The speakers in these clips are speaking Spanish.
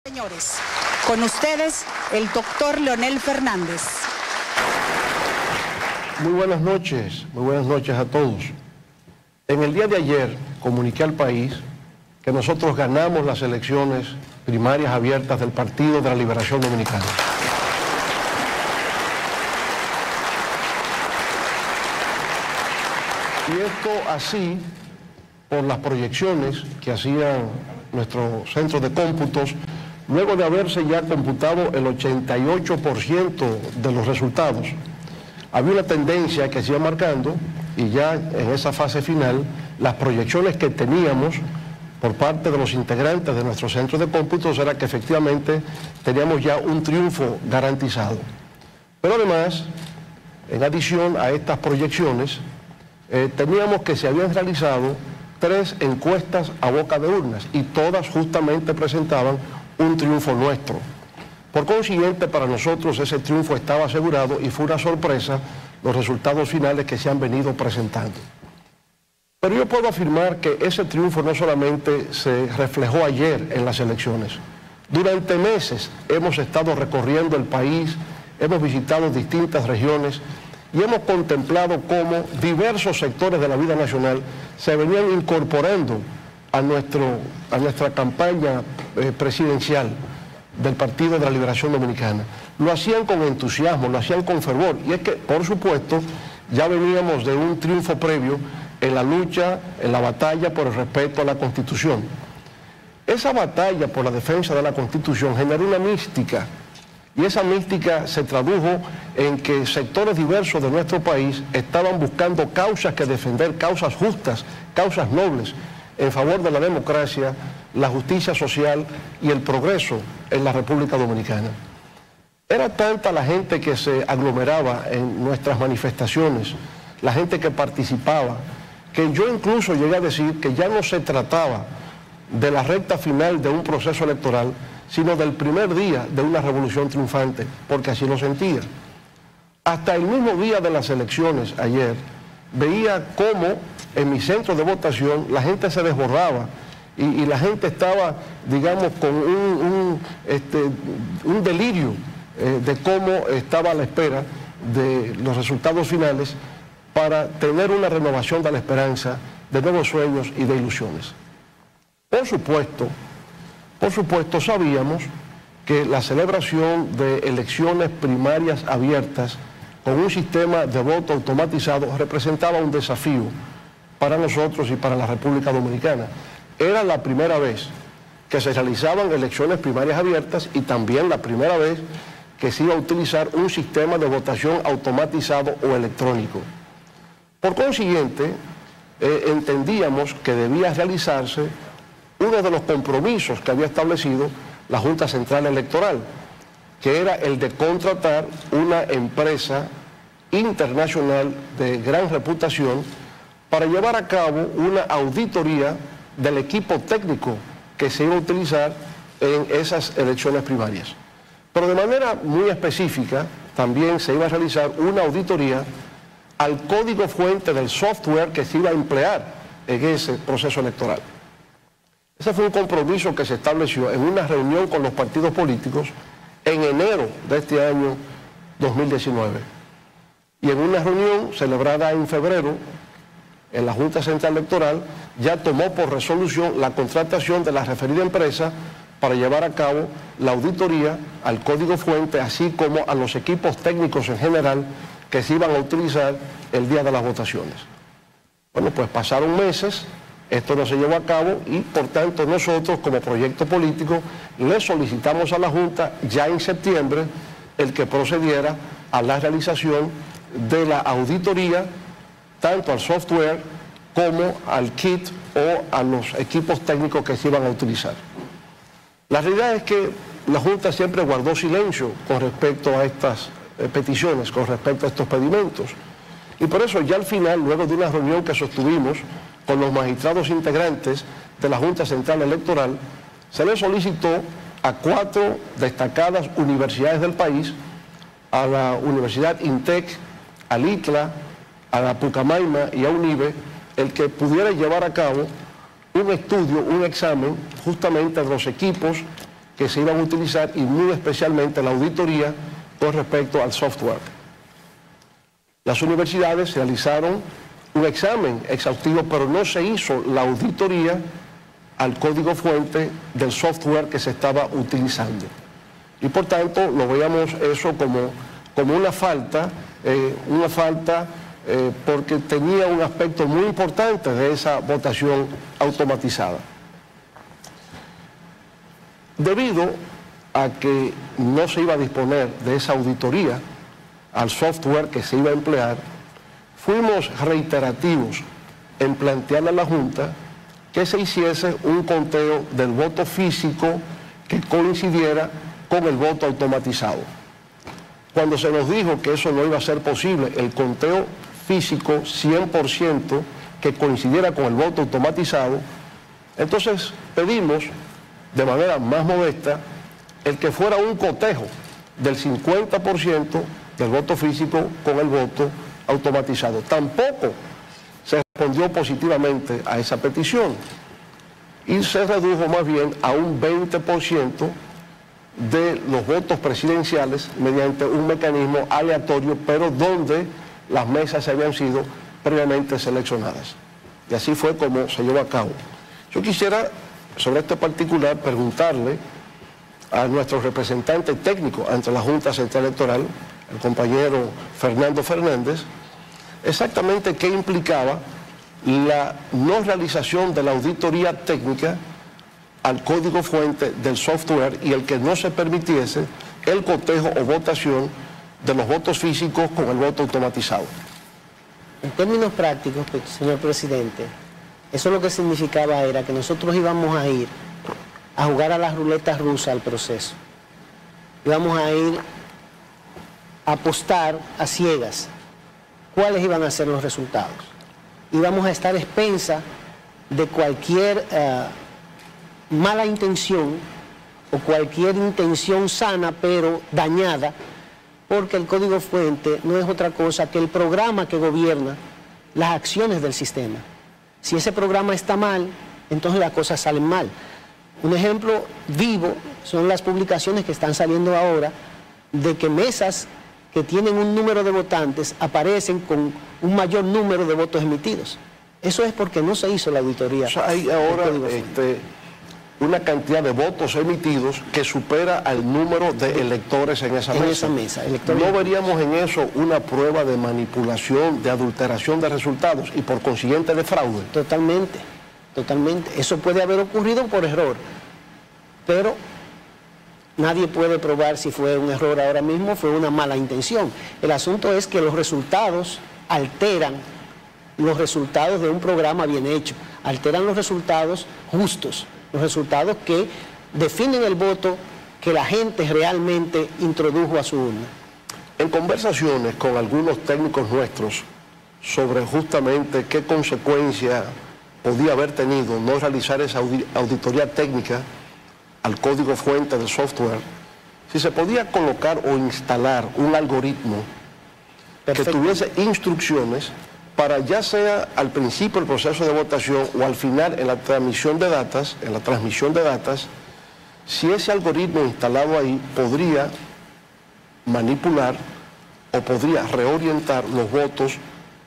Señores, con ustedes, el doctor Leonel Fernández. Muy buenas noches a todos. En el día de ayer comuniqué al país que nosotros ganamos las elecciones primarias abiertas del Partido de la Liberación Dominicana. Y esto así por las proyecciones que hacían nuestros centros de cómputos, luego de haberse ya computado el 88% de los resultados. Había una tendencia que se iba marcando y ya en esa fase final, las proyecciones que teníamos por parte de los integrantes de nuestros centros de cómputos era que efectivamente teníamos ya un triunfo garantizado. Pero además, en adición a estas proyecciones, teníamos que se habían realizado 3 encuestas a boca de urnas y todas justamente presentaban un triunfo nuestro. Por consiguiente, para nosotros ese triunfo estaba asegurado y fue una sorpresa los resultados finales que se han venido presentando. Pero yo puedo afirmar que ese triunfo no solamente se reflejó ayer en las elecciones. Durante meses hemos estado recorriendo el país, hemos visitado distintas regiones y hemos contemplado cómo diversos sectores de la vida nacional se venían incorporando a nuestra campaña presidencial del Partido de la Liberación Dominicana. Lo hacían con entusiasmo, lo hacían con fervor, y es que, por supuesto, ya veníamos de un triunfo previo en la lucha, en la batalla por el respeto a la Constitución. Esa batalla por la defensa de la Constitución generó una mística, y esa mística se tradujo en que sectores diversos de nuestro país estaban buscando causas que defender, causas justas, causas nobles, en favor de la democracia, la justicia social y el progreso en la República Dominicana. Era tanta la gente que se aglomeraba en nuestras manifestaciones, la gente que participaba, que yo incluso llegué a decir que ya no se trataba de la recta final de un proceso electoral, sino del primer día de una revolución triunfante, porque así lo sentía. Hasta el mismo día de las elecciones, ayer, veía cómo en mi centro de votación la gente se desbordaba y la gente estaba, digamos, con un delirio de cómo estaba a la espera de los resultados finales para tener una renovación de la esperanza, de nuevos sueños y de ilusiones. Por supuesto, sabíamos que la celebración de elecciones primarias abiertas con un sistema de voto automatizado representaba un desafío para nosotros y para la República Dominicana. Era la primera vez que se realizaban elecciones primarias abiertas y también la primera vez que se iba a utilizar un sistema de votación automatizado o electrónico. Por consiguiente, entendíamos que debía realizarse uno de los compromisos que había establecido la Junta Central Electoral, que era el de contratar una empresa internacional de gran reputación para llevar a cabo una auditoría del equipo técnico que se iba a utilizar en esas elecciones primarias. Pero de manera muy específica también se iba a realizar una auditoría al código fuente del software que se iba a emplear en ese proceso electoral. Ese fue un compromiso que se estableció en una reunión con los partidos políticos en enero de este año 2019. Y en una reunión celebrada en febrero, en la Junta Central Electoral, ya tomó por resolución la contratación de la referida empresa para llevar a cabo la auditoría al código fuente, así como a los equipos técnicos en general que se iban a utilizar el día de las votaciones. Bueno, pues pasaron meses, esto no se llevó a cabo y por tanto nosotros como proyecto político le solicitamos a la Junta ya en septiembre el que procediera a la realización de la auditoría tanto al software como al kit o a los equipos técnicos que se iban a utilizar. La realidad es que la Junta siempre guardó silencio con respecto a estas peticiones, con respecto a estos pedimentos. Y por eso ya al final, luego de una reunión que sostuvimos con los magistrados integrantes de la Junta Central Electoral, se le solicitó a 4 destacadas universidades del país, a la Universidad INTEC, al ITLA, a la Pucamaima y a UNIBE, el que pudiera llevar a cabo un estudio, un examen justamente de los equipos que se iban a utilizar y muy especialmente la auditoría con respecto al software. Las universidades realizaron un examen exhaustivo, pero no se hizo la auditoría al código fuente del software que se estaba utilizando. Y por tanto, lo veíamos eso como una falta porque tenía un aspecto muy importante de esa votación automatizada. Debido a que no se iba a disponer de esa auditoría al software que se iba a emplear, fuimos reiterativos en plantearle a la Junta que se hiciese un conteo del voto físico que coincidiera con el voto automatizado. Cuando se nos dijo que eso no iba a ser posible, el conteo físico 100% que coincidiera con el voto automatizado, entonces pedimos de manera más modesta el que fuera un cotejo del 50% del voto físico con el voto automatizado. Tampoco se respondió positivamente a esa petición y se redujo más bien a un 20% de los votos presidenciales mediante un mecanismo aleatorio, pero donde las mesas habían sido previamente seleccionadas. Y así fue como se llevó a cabo. Yo quisiera, sobre este particular, preguntarle a nuestro representante técnico ante la Junta Central Electoral, el compañero Fernando Fernández, exactamente qué implicaba la no realización de la auditoría técnica al código fuente del software y el que no se permitiese el cotejo o votación de los votos físicos con el voto automatizado. En términos prácticos, señor presidente, eso lo que significaba era que nosotros íbamos a ir a jugar a la ruleta rusa al proceso. Íbamos a ir a apostar a ciegas cuáles iban a ser los resultados. Íbamos a estar expensa de cualquier mala intención o cualquier intención sana pero dañada, porque el código fuente no es otra cosa que el programa que gobierna las acciones del sistema. Si ese programa está mal, entonces las cosas salen mal. Un ejemplo vivo son las publicaciones que están saliendo ahora de que mesas que tienen un número de votantes aparecen con un mayor número de votos emitidos. Eso es porque no se hizo la auditoría. O sea, hay ahora una cantidad de votos emitidos que supera al número de electores en esa mesa. ¿No veríamos en eso una prueba de manipulación, de adulteración de resultados y por consiguiente de fraude? Totalmente, totalmente. Eso puede haber ocurrido por error, pero nadie puede probar si fue un error ahora mismo, fue una mala intención. El asunto es que los resultados alteran los resultados de un programa bien hecho, alteran los resultados justos, los resultados que definen el voto que la gente realmente introdujo a su urna. En conversaciones con algunos técnicos nuestros sobre justamente qué consecuencia podía haber tenido no realizar esa auditoría técnica al código fuente del software, si se podía colocar o instalar un algoritmo que tuviese instrucciones para, ya sea al principio del proceso de votación o al final en la transmisión de datas, si ese algoritmo instalado ahí podría manipular o podría reorientar los votos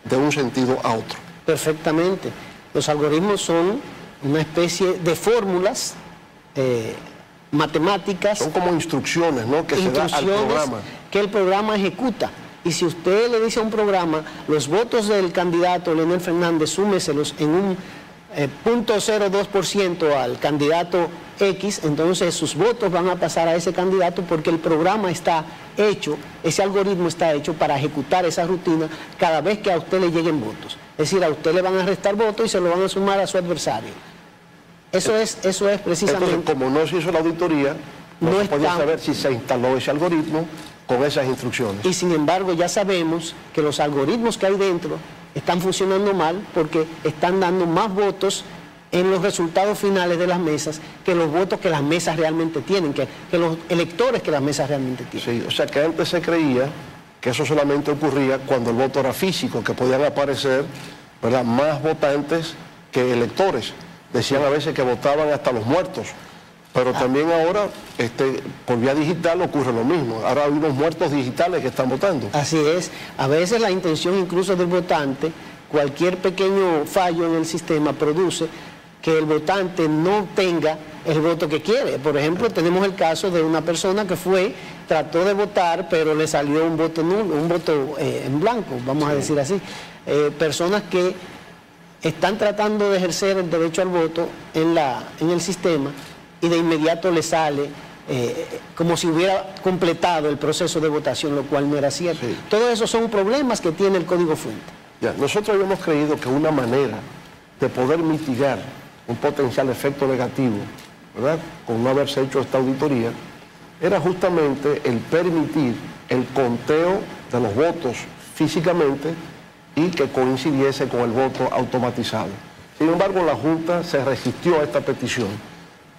de un sentido a otro. Perfectamente. Los algoritmos son una especie de fórmulas matemáticas. Son como instrucciones, ¿no?, que se da al programa. Que el programa ejecuta. Y si usted le dice a un programa, los votos del candidato Leonel Fernández, súmeselos en un 0.02% al candidato X, entonces sus votos van a pasar a ese candidato porque el programa está hecho, ese algoritmo está hecho para ejecutar esa rutina cada vez que a usted le lleguen votos. Es decir, a usted le van a restar votos y se lo van a sumar a su adversario. Eso es precisamente... Entonces, como no se hizo la auditoría, no se podía saber si se instaló ese algoritmo con esas instrucciones. Y sin embargo ya sabemos que los algoritmos que hay dentro están funcionando mal porque están dando más votos en los resultados finales de las mesas que los votos que las mesas realmente tienen, que los electores que las mesas realmente tienen. Sí, o sea que antes se creía que eso solamente ocurría cuando el voto era físico, que podían aparecer, ¿verdad?, más votantes que electores. Decían a veces que votaban hasta los muertos, Pero también ahora, por vía digital ocurre lo mismo. Ahora hay unos muertos digitales que están votando. Así es. A veces la intención incluso del votante, cualquier pequeño fallo en el sistema produce que el votante no tenga el voto que quiere. Por ejemplo, tenemos el caso de una persona que trató de votar, pero le salió un voto nulo, un voto en blanco, vamos a decir así. Personas que están tratando de ejercer el derecho al voto en el sistema y de inmediato le sale como si hubiera completado el proceso de votación, lo cual no era cierto. Sí. Todos esos son problemas que tiene el código fuente. Ya, nosotros habíamos creído que una manera de poder mitigar un potencial efecto negativo, ¿verdad?, con no haberse hecho esta auditoría, era justamente el permitir el conteo de los votos físicamente y que coincidiese con el voto automatizado. Sin embargo, la Junta se resistió a esta petición,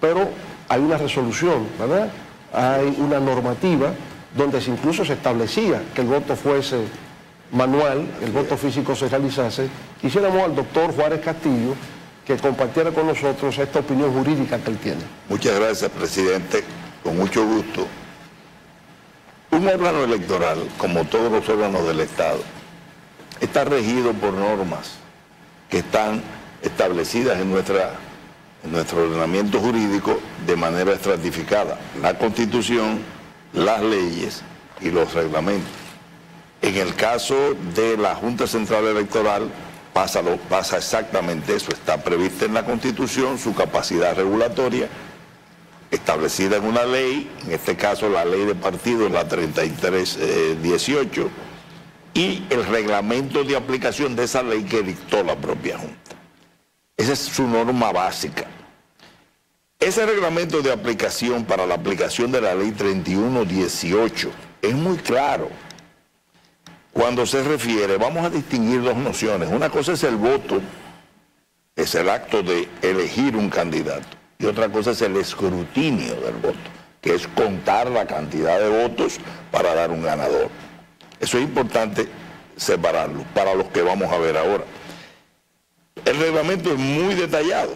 pero hay una resolución, ¿verdad? Hay una normativa donde incluso se establecía que el voto fuese manual, el voto físico se realizase. Quisiéramos al doctor Juárez Castillo que compartiera con nosotros esta opinión jurídica que él tiene. Muchas gracias, presidente. Con mucho gusto. Un órgano electoral, como todos los órganos del Estado, está regido por normas que están establecidas en nuestro ordenamiento jurídico de manera estratificada. La Constitución, las leyes y los reglamentos. En el caso de la Junta Central Electoral pasa exactamente eso. Está prevista en la Constitución su capacidad regulatoria, establecida en una ley, en este caso la ley de partidos, la 3318, y el reglamento de aplicación de esa ley que dictó la propia Junta. Esa es su norma básica. Ese reglamento de aplicación para la aplicación de la ley 3118 es muy claro. Cuando se refiere, vamos a distinguir dos nociones. Una cosa es el voto, es el acto de elegir un candidato. Y otra cosa es el escrutinio del voto, que es contar la cantidad de votos para dar un ganador. Eso es importante separarlo para los que vamos a ver ahora. El reglamento es muy detallado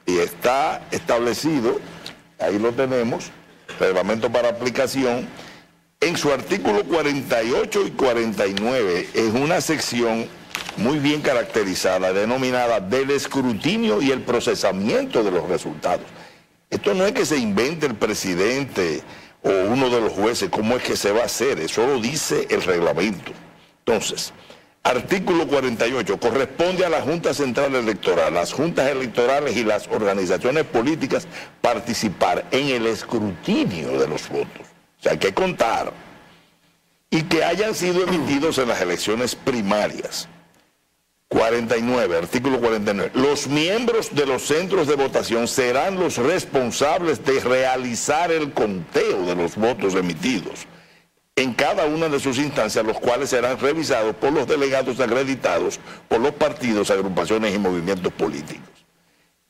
y está establecido, ahí lo tenemos, reglamento para aplicación. En su artículo 48 y 49 es una sección muy bien caracterizada, denominada del escrutinio y el procesamiento de los resultados. Esto no es que se invente el presidente o uno de los jueces cómo es que se va a hacer, eso lo dice el reglamento. Entonces, artículo 48, corresponde a la Junta Central Electoral, las juntas electorales y las organizaciones políticas participar en el escrutinio de los votos. O sea, hay que contar. Y que hayan sido emitidos en las elecciones primarias. 49, artículo 49. Los miembros de los centros de votación serán los responsables de realizar el conteo de los votos emitidos en cada una de sus instancias, los cuales serán revisados por los delegados acreditados por los partidos, agrupaciones y movimientos políticos.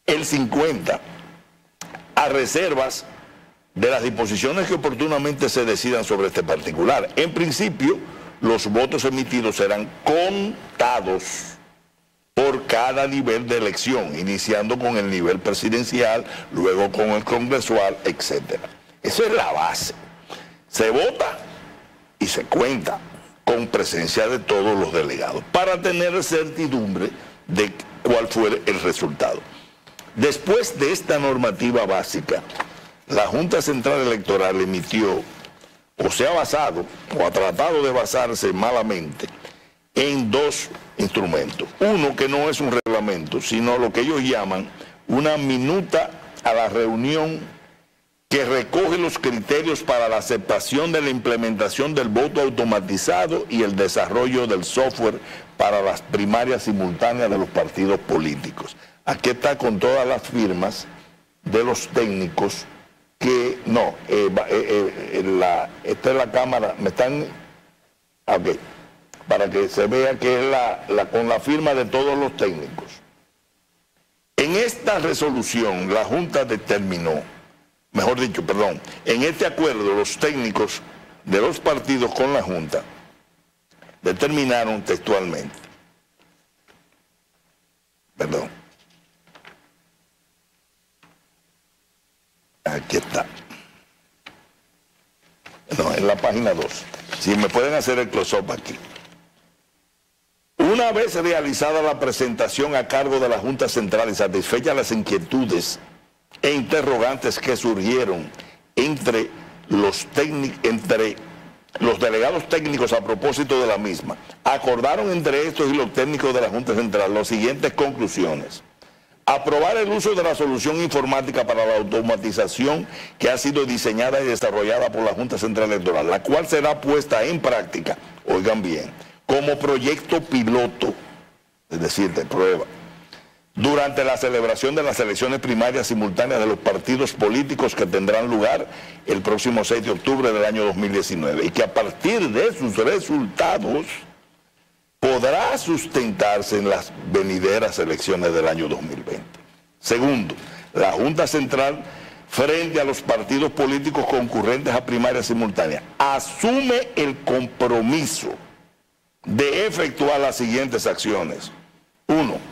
El 50, a reservas de las disposiciones que oportunamente se decidan sobre este particular. En principio, los votos emitidos serán contados por cada nivel de elección, iniciando con el nivel presidencial, luego con el congresual, etc. Esa es la base. Se vota y se cuenta con presencia de todos los delegados para tener certidumbre de cuál fue el resultado. Después de esta normativa básica, la Junta Central Electoral emitió, o se ha basado, o ha tratado de basarse malamente, en dos instrumentos. Uno que no es un reglamento, sino lo que ellos llaman una minuta a la reunión que recoge los criterios para la aceptación de la implementación del voto automatizado y el desarrollo del software para las primarias simultáneas de los partidos políticos. Aquí está con todas las firmas de los técnicos que, no, esta es la cámara, me están, ok, para que se vea que es con la firma de todos los técnicos. En esta resolución la Junta determinó, mejor dicho, perdón, en este acuerdo los técnicos de los partidos con la Junta determinaron textualmente, perdón, Aquí está. No, en la página 2. Si me pueden hacer el close-up aquí. Una vez realizada la presentación a cargo de la Junta Central y satisfechas las inquietudes e interrogantes que surgieron entre los delegados técnicos a propósito de la misma, acordaron entre estos y los técnicos de la Junta Central las siguientes conclusiones. Aprobar el uso de la solución informática para la automatización que ha sido diseñada y desarrollada por la Junta Central Electoral, la cual será puesta en práctica, oigan bien, como proyecto piloto, es decir, de prueba, durante la celebración de las elecciones primarias simultáneas de los partidos políticos que tendrán lugar el próximo 6 de octubre del año 2019 y que a partir de sus resultados podrá sustentarse en las venideras elecciones del año 2020. Segundo, la Junta Central, frente a los partidos políticos concurrentes a primarias simultáneas, asume el compromiso de efectuar las siguientes acciones. 1.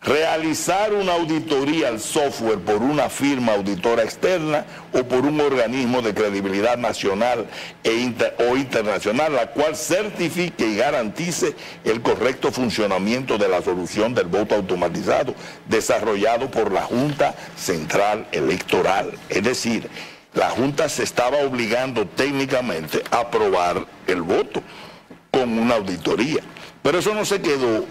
Realizar una auditoría al software por una firma auditora externa o por un organismo de credibilidad nacional o internacional, la cual certifique y garantice el correcto funcionamiento de la solución del voto automatizado desarrollado por la Junta Central Electoral. Es decir, la Junta se estaba obligando técnicamente a aprobar el voto con una auditoría. Pero eso no se quedó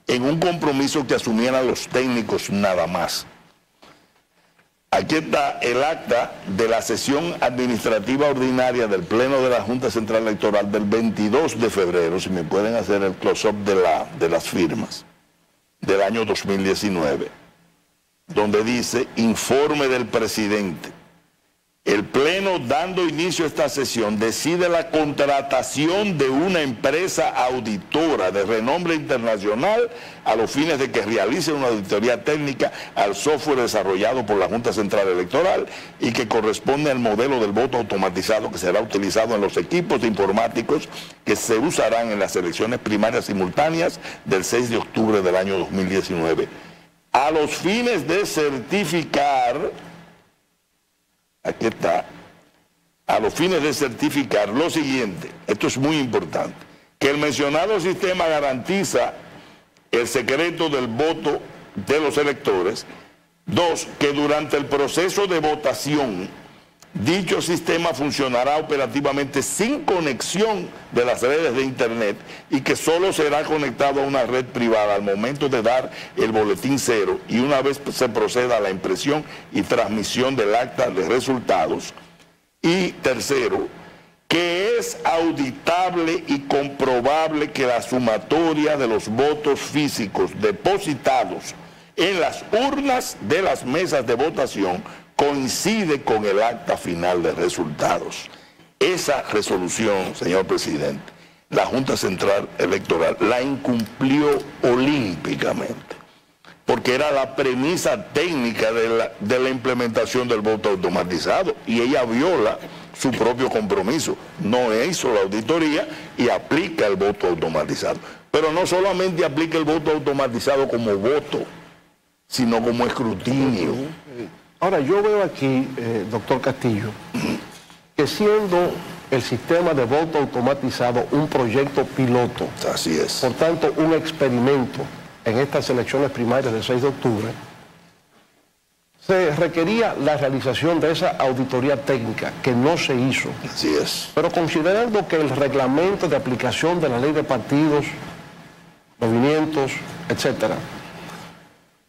en un compromiso que asumieran los técnicos nada más. Aquí está el acta de la sesión administrativa ordinaria del Pleno de la Junta Central Electoral del 22 de febrero, si me pueden hacer el close-up de las firmas, del año 2019, donde dice, informe del presidente. El Pleno, dando inicio a esta sesión, decide la contratación de una empresa auditora de renombre internacional a los fines de que realice una auditoría técnica al software desarrollado por la Junta Central Electoral y que corresponde al modelo del voto automatizado que será utilizado en los equipos informáticos que se usarán en las elecciones primarias simultáneas del 6 de octubre del año 2019. A los fines de certificar... Aquí está, a los fines de certificar lo siguiente, esto es muy importante, que el mencionado sistema garantiza el secreto del voto de los electores. 2, que durante el proceso de votación, dicho sistema funcionará operativamente sin conexión de las redes de Internet y que solo será conectado a una red privada al momento de dar el boletín cero y una vez se proceda a la impresión y transmisión del acta de resultados. Y tercero, que es auditable y comprobable que la sumatoria de los votos físicos depositados en las urnas de las mesas de votación coincide con el acta final de resultados. Esa resolución, señor presidente, la Junta Central Electoral la incumplió olímpicamente, porque era la premisa técnica de la implementación del voto automatizado, y ella viola su propio compromiso. No hizo la auditoría y aplica el voto automatizado. Pero no solamente aplica el voto automatizado como voto, sino como escrutinio. Ahora, yo veo aquí, doctor Castillo, que siendo el sistema de voto automatizado un proyecto piloto, así es, por tanto un experimento en estas elecciones primarias del 6 de octubre, se requería la realización de esa auditoría técnica que no se hizo. Así es. Pero considerando que el reglamento de aplicación de la ley de partidos, movimientos, etcétera,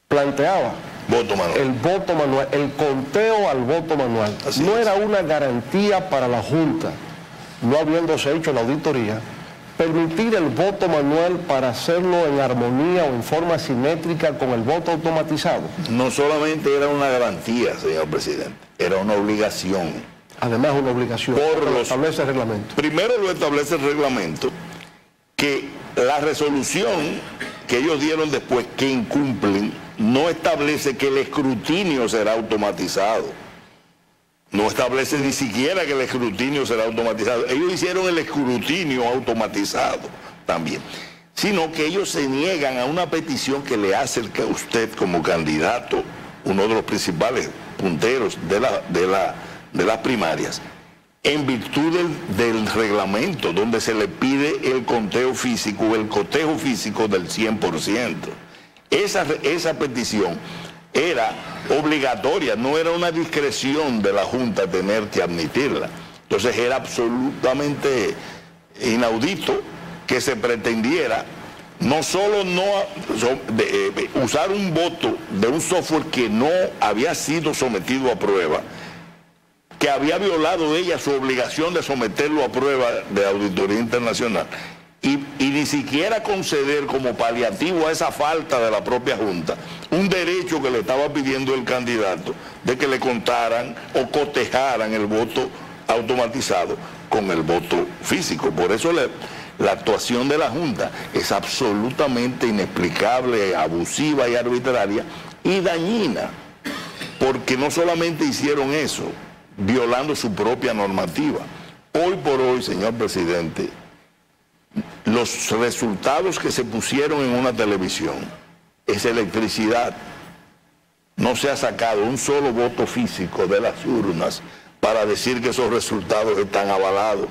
planteaba voto manual. El voto manual, el conteo al voto manual. Así no es. Era una garantía para la Junta, no habiéndose hecho la auditoría, permitir el voto manual para hacerlo en armonía o en forma simétrica con el voto automatizado. No solamente era una garantía, señor presidente, era una obligación. Además, una obligación. Lo establece el reglamento. Primero lo establece el reglamento, que la resolución que ellos dieron después, que incumplen, no establece que el escrutinio será automatizado. No establece ni siquiera que el escrutinio será automatizado. Ellos hicieron el escrutinio automatizado también. Sino que ellos se niegan a una petición que le hace usted como candidato, uno de los principales punteros de las primarias, en virtud del reglamento, donde se le pide el conteo físico, el cotejo físico del 100%. Esa petición era obligatoria, no era una discreción de la Junta tener que admitirla. Entonces era absolutamente inaudito que se pretendiera no solo usar un voto de un software que no había sido sometido a prueba, que había violado ella su obligación de someterlo a prueba de auditoría internacional, y ni siquiera conceder como paliativo a esa falta de la propia Junta un derecho que le estaba pidiendo el candidato de que le contaran o cotejaran el voto automatizado con el voto físico. Por eso la actuación de la Junta es absolutamente inexplicable, abusiva y arbitraria y dañina, porque no solamente hicieron eso, violando su propia normativa. Hoy por hoy, señor presidente, los resultados que se pusieron en una televisión es electricidad. No se ha sacado un solo voto físico de las urnas para decir que esos resultados están avalados.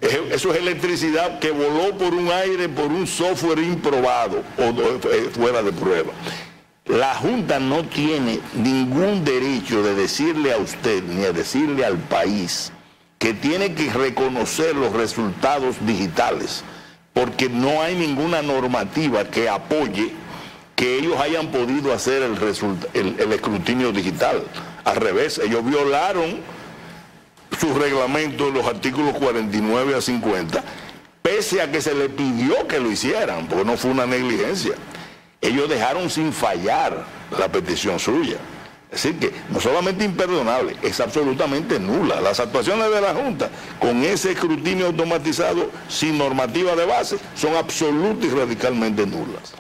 Eso es electricidad que voló por un aire, por un software improbado o fuera de prueba. La Junta no tiene ningún derecho de decirle a usted ni a decirle al país que tiene que reconocer los resultados digitales, porque no hay ninguna normativa que apoye que ellos hayan podido hacer el escrutinio digital. Al revés, ellos violaron su reglamento en los artículos 49 a 50, pese a que se le pidió que lo hicieran, porque no fue una negligencia. Ellos dejaron sin fallar la petición suya. Es decir que no solamente imperdonable, es absolutamente nula. Las actuaciones de la Junta con ese escrutinio automatizado sin normativa de base son absolutas y radicalmente nulas.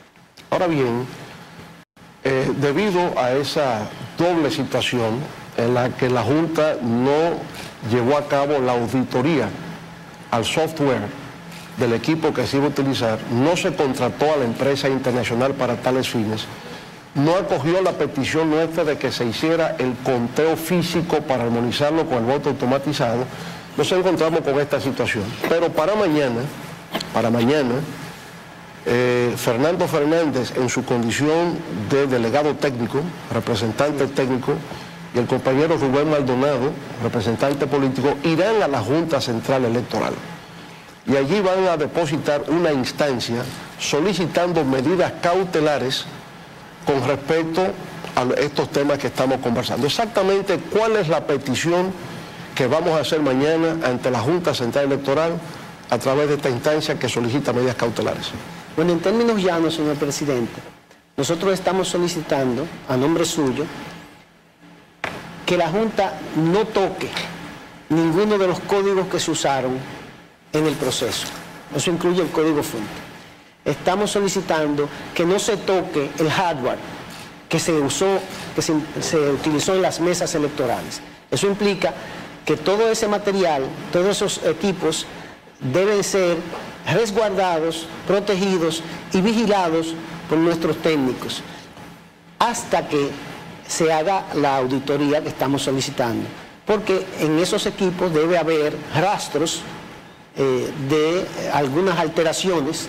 Ahora bien, debido a esa doble situación en la que la Junta no llevó a cabo la auditoría al software del equipo que se iba a utilizar, no se contrató a la empresa internacional para tales fines, no acogió la petición nuestra de que se hiciera el conteo físico para armonizarlo con el voto automatizado, nos encontramos con esta situación. Pero para mañana, Fernando Fernández, en su condición de delegado técnico, representante técnico, y el compañero Rubén Maldonado, representante político, irán a la Junta Central Electoral. Y allí van a depositar una instancia solicitando medidas cautelares con respecto a estos temas que estamos conversando. Exactamente cuál es la petición que vamos a hacer mañana ante la Junta Central Electoral a través de esta instancia que solicita medidas cautelares. Bueno, en términos llanos, señor presidente, nosotros estamos solicitando, a nombre suyo, que la Junta no toque ninguno de los códigos que se usaron en el proceso. Eso incluye el código fuente. Estamos solicitando que no se toque el hardware que se utilizó en las mesas electorales. Eso implica que todo ese material, todos esos equipos deben ser resguardados, protegidos y vigilados por nuestros técnicos hasta que se haga la auditoría que estamos solicitando, porque en esos equipos debe haber rastros de algunas alteraciones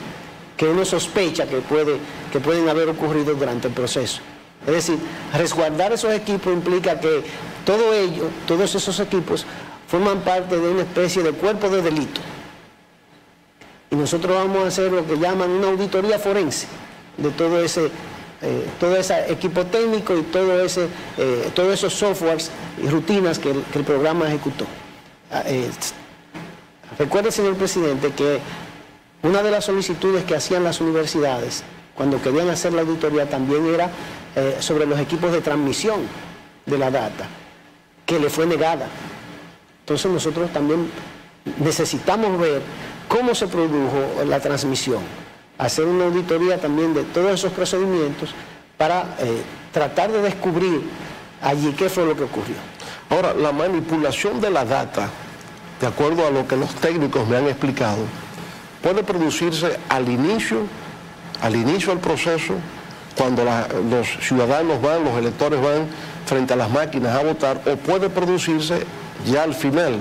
que uno sospecha que pueden haber ocurrido durante el proceso. Es decir, resguardar esos equipos implica que todos esos equipos forman parte de una especie de cuerpo de delito. Y nosotros vamos a hacer lo que llaman una auditoría forense de todo ese equipo técnico y todos esos softwares y rutinas que el programa ejecutó. Recuerde, señor presidente, que una de las solicitudes que hacían las universidades cuando querían hacer la auditoría también era sobre los equipos de transmisión de la data, que le fue negada. Entonces nosotros también necesitamos ver cómo se produjo la transmisión, hacer una auditoría también de todos esos procedimientos para tratar de descubrir allí qué fue lo que ocurrió. Ahora, la manipulación de la data, de acuerdo a lo que los técnicos me han explicado, puede producirse al inicio del proceso, cuando los ciudadanos van, los electores van, frente a las máquinas a votar, o puede producirse ya al final,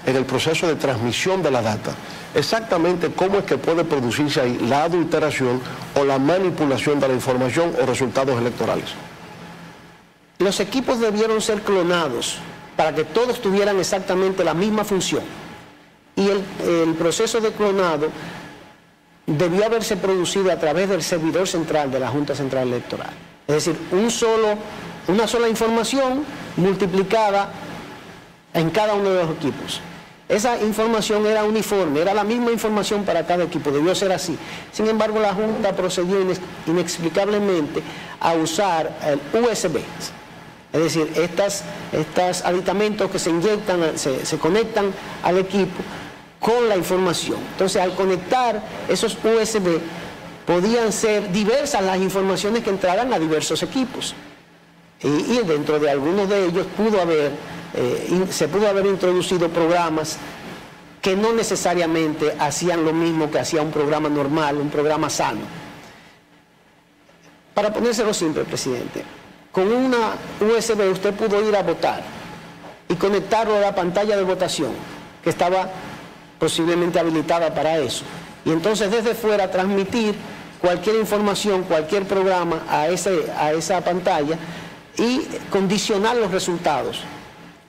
en el proceso de transmisión de la data. Exactamente cómo es que puede producirse ahí la adulteración o la manipulación de la información o resultados electorales. Los equipos debieron ser clonados para que todos tuvieran exactamente la misma función. Y el proceso de clonado debió haberse producido a través del servidor central de la Junta Central Electoral. Es decir, una sola información multiplicada en cada uno de los equipos. Esa información era uniforme, era la misma información para cada equipo, debió ser así. Sin embargo, la Junta procedió inexplicablemente a usar el USB. Es decir, estos aditamentos que se inyectan, se conectan al equipo con la información. Entonces, al conectar esos USB, podían ser diversas las informaciones que entraran a diversos equipos. Y dentro de algunos de ellos se pudo haber introducido programas que no necesariamente hacían lo mismo que hacía un programa normal, un programa sano. Para ponérselo simple, presidente, con una USB usted pudo ir a votar y conectarlo a la pantalla de votación, que estaba posiblemente habilitada para eso. Y entonces desde fuera transmitir cualquier información, cualquier programa a esa pantalla y condicionar los resultados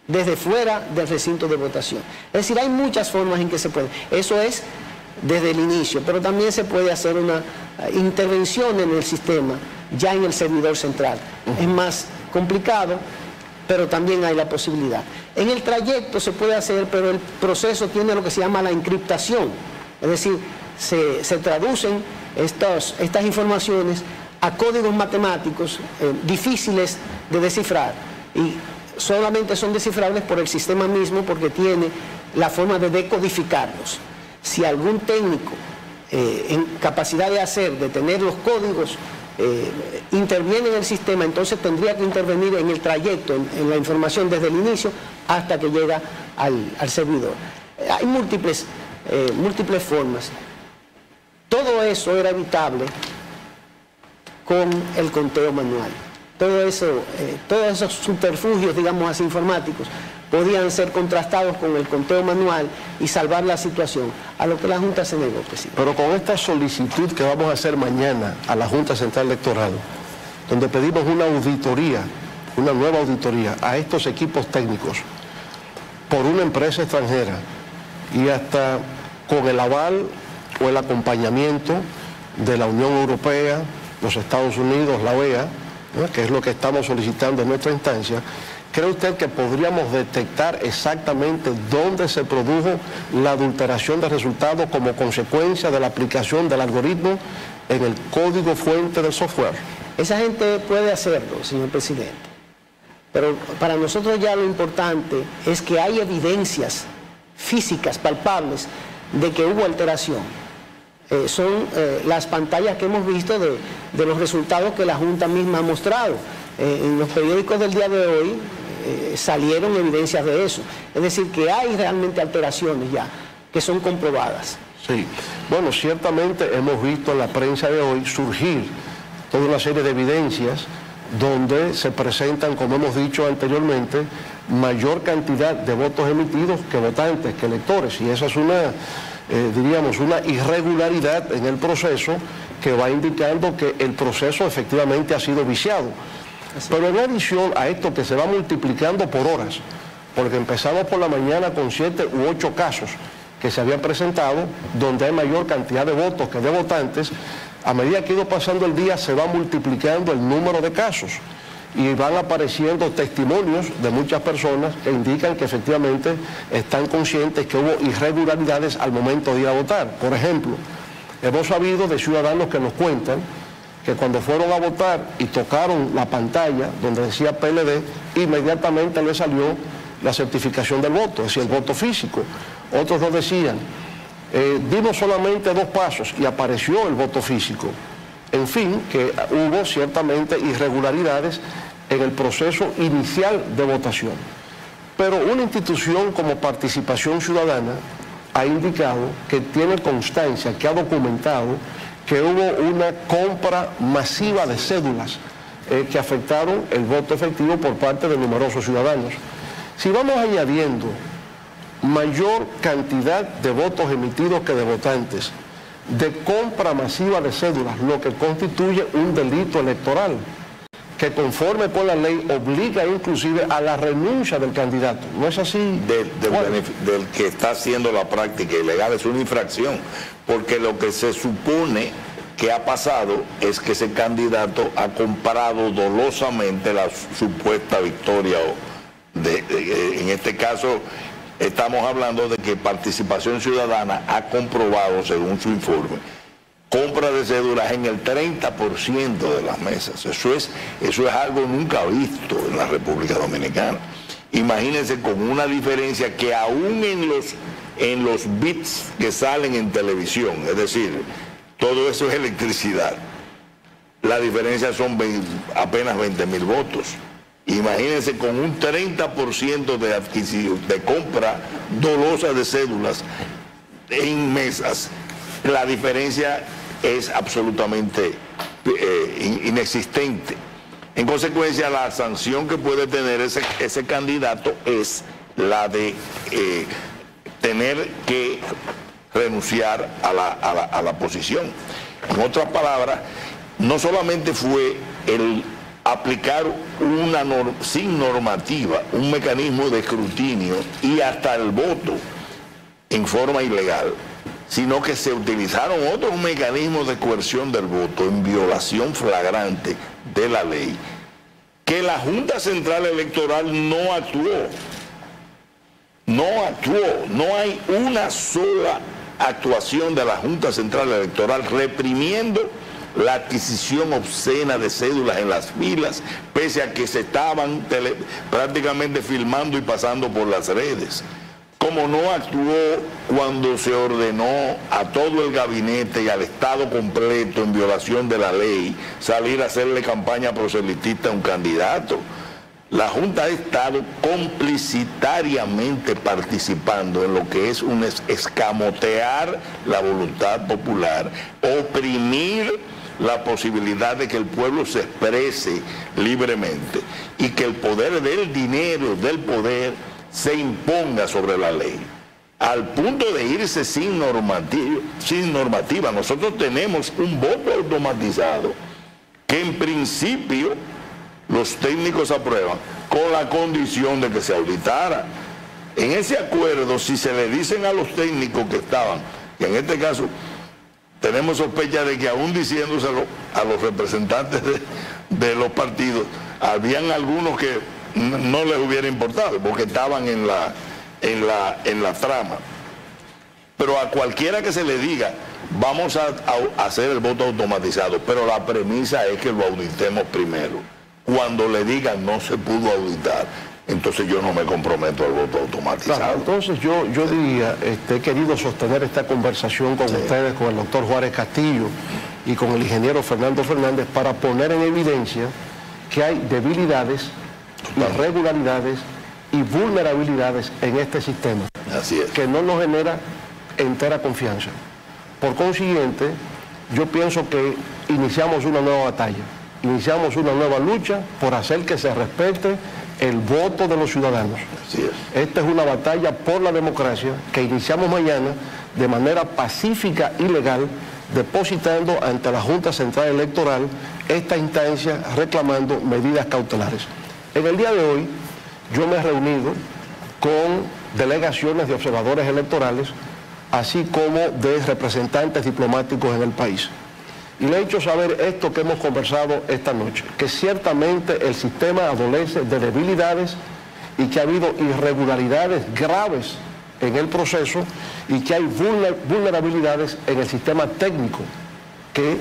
desde fuera del recinto de votación. Es decir, hay muchas formas en que se puede. Eso es desde el inicio, pero también se puede hacer una intervención en el sistema, ya en el servidor central. Es más complicado, pero también hay la posibilidad. En el trayecto se puede hacer, pero el proceso tiene lo que se llama la encriptación. Es decir, se traducen estas informaciones a códigos matemáticos difíciles de descifrar, y solamente son descifrables por el sistema mismo porque tiene la forma de decodificarlos. Si algún técnico en capacidad de tener los códigos interviene en el sistema, entonces tendría que intervenir en el trayecto, en la información desde el inicio hasta que llega al servidor. Hay múltiples formas. Todo eso era evitable con el conteo manual. Todos esos subterfugios, digamos así, informáticos, podían ser contrastados con el conteo manual y salvar la situación, a lo que la Junta se negó, presidente. Pero con esta solicitud que vamos a hacer mañana a la Junta Central Electoral, donde pedimos una auditoría, una nueva auditoría a estos equipos técnicos por una empresa extranjera y hasta con el aval o el acompañamiento de la Unión Europea, los Estados Unidos, la OEA, ¿no?, que es lo que estamos solicitando en nuestra instancia, ¿cree usted que podríamos detectar exactamente dónde se produjo la adulteración de resultados como consecuencia de la aplicación del algoritmo en el código fuente del software? Esa gente puede hacerlo, señor presidente, pero para nosotros ya lo importante es que hay evidencias físicas, palpables, de que hubo alteración. Son las pantallas que hemos visto de los resultados que la Junta misma ha mostrado. En los periódicos del día de hoy salieron evidencias de eso. Es decir, que hay realmente alteraciones ya, que son comprobadas. Sí, bueno, ciertamente hemos visto en la prensa de hoy surgir toda una serie de evidencias donde se presentan, como hemos dicho anteriormente, mayor cantidad de votos emitidos que votantes, que electores, y esa es una irregularidad en el proceso que va indicando que el proceso efectivamente ha sido viciado. Pero en adición a esto que se va multiplicando por horas, porque empezamos por la mañana con 7 u 8 casos que se habían presentado, donde hay mayor cantidad de votos que de votantes, a medida que ha ido pasando el día se va multiplicando el número de casos y van apareciendo testimonios de muchas personas que indican que efectivamente están conscientes que hubo irregularidades al momento de ir a votar. Por ejemplo, hemos sabido de ciudadanos que nos cuentan que cuando fueron a votar y tocaron la pantalla donde decía PLD, inmediatamente les salió la certificación del voto, es decir, el voto físico. Otros nos decían, dimos solamente 2 pasos y apareció el voto físico. En fin, que hubo ciertamente irregularidades en el proceso inicial de votación. Pero una institución como Participación Ciudadana ha indicado que tiene constancia, que ha documentado que hubo una compra masiva de cédulas que afectaron el voto efectivo por parte de numerosos ciudadanos. Si vamos añadiendo mayor cantidad de votos emitidos que de votantes, de compra masiva de cédulas, lo que constituye un delito electoral, que conforme con la ley obliga inclusive a la renuncia del candidato. ¿No es así? Del que está haciendo la práctica ilegal, es una infracción, porque lo que se supone que ha pasado es que ese candidato ha comprado dolosamente la supuesta victoria. En este caso estamos hablando de que Participación Ciudadana ha comprobado, según su informe, compra de cédulas en el 30% de las mesas. Eso es algo nunca visto en la República Dominicana. Imagínense con una diferencia que aún en los bits que salen en televisión, es decir, todo eso es electricidad, la diferencia son apenas 20.000 votos. Imagínense con un 30% de adquisición, de compra dolosa de cédulas en mesas, la diferencia es absolutamente inexistente. En consecuencia, la sanción que puede tener ese candidato es la de tener que renunciar a la posición. En otras palabras, no solamente fue el aplicar sin normativa un mecanismo de escrutinio y hasta el voto en forma ilegal, sino que se utilizaron otros mecanismos de coerción del voto en violación flagrante de la ley, que la Junta Central Electoral no actuó. No hay una sola actuación de la Junta Central Electoral reprimiendo la adquisición obscena de cédulas en las filas, pese a que se estaban prácticamente filmando y pasando por las redes. Como no actuó cuando se ordenó a todo el gabinete y al Estado completo en violación de la ley salir a hacerle campaña proselitista a un candidato. La Junta ha estado complicitariamente participando en lo que es un escamotear la voluntad popular, oprimir la posibilidad de que el pueblo se exprese libremente y que el poder del dinero, del poder, se imponga sobre la ley, al punto de irse sin normativa. Nosotros tenemos un voto automatizado que en principio los técnicos aprueban con la condición de que se auditara. En ese acuerdo, si se le dicen a los técnicos que estaban, y en este caso tenemos sospecha de que aún diciéndoselo a los representantes de los partidos, habían algunos que no les hubiera importado porque estaban en la trama. Pero a cualquiera que se le diga, vamos a hacer el voto automatizado, pero la premisa es que lo auditemos primero. Cuando le digan no se pudo auditar, entonces yo no me comprometo al voto automatizado. Claro, entonces yo diría, he querido sostener esta conversación con ustedes, con el doctor Juárez Castillo y con el ingeniero Fernando Fernández, para poner en evidencia que hay debilidades, irregularidades y vulnerabilidades en este sistema. Así es. Que no nos genera entera confianza. Por consiguiente, yo pienso que iniciamos una nueva batalla, iniciamos una nueva lucha por hacer que se respete el voto de los ciudadanos. Así es. Esta es una batalla por la democracia que iniciamos mañana de manera pacífica y legal, depositando ante la Junta Central Electoral esta instancia reclamando medidas cautelares. En el día de hoy yo me he reunido con delegaciones de observadores electorales, así como de representantes diplomáticos en el país. Y le he hecho saber esto que hemos conversado esta noche, que ciertamente el sistema adolece de debilidades y que ha habido irregularidades graves en el proceso y que hay vulnerabilidades en el sistema técnico que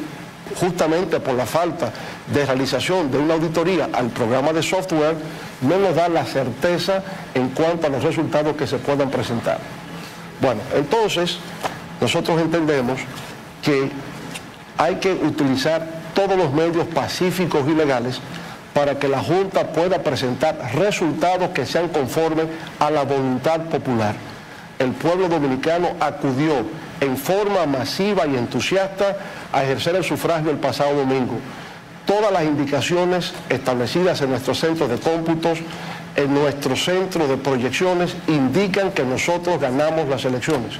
justamente por la falta de realización de una auditoría al programa de software no nos da la certeza en cuanto a los resultados que se puedan presentar. Bueno, entonces nosotros entendemos que hay que utilizar todos los medios pacíficos y legales para que la Junta pueda presentar resultados que sean conformes a la voluntad popular. El pueblo dominicano acudió en forma masiva y entusiasta a ejercer el sufragio el pasado domingo. todas las indicaciones establecidas en nuestro centro de cómputos, en nuestro centro de proyecciones, indican que nosotros ganamos las elecciones.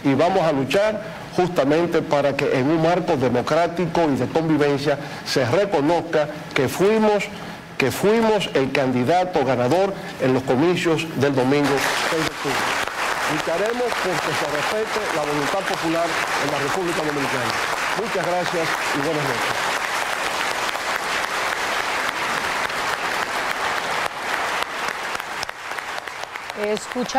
Y vamos a luchar justamente para que en un marco democrático y de convivencia se reconozca que fuimos el candidato ganador en los comicios del domingo 6 de octubre. Lucharemos porque se respete la voluntad popular en la República Dominicana. Muchas gracias y buenas noches. Escucha.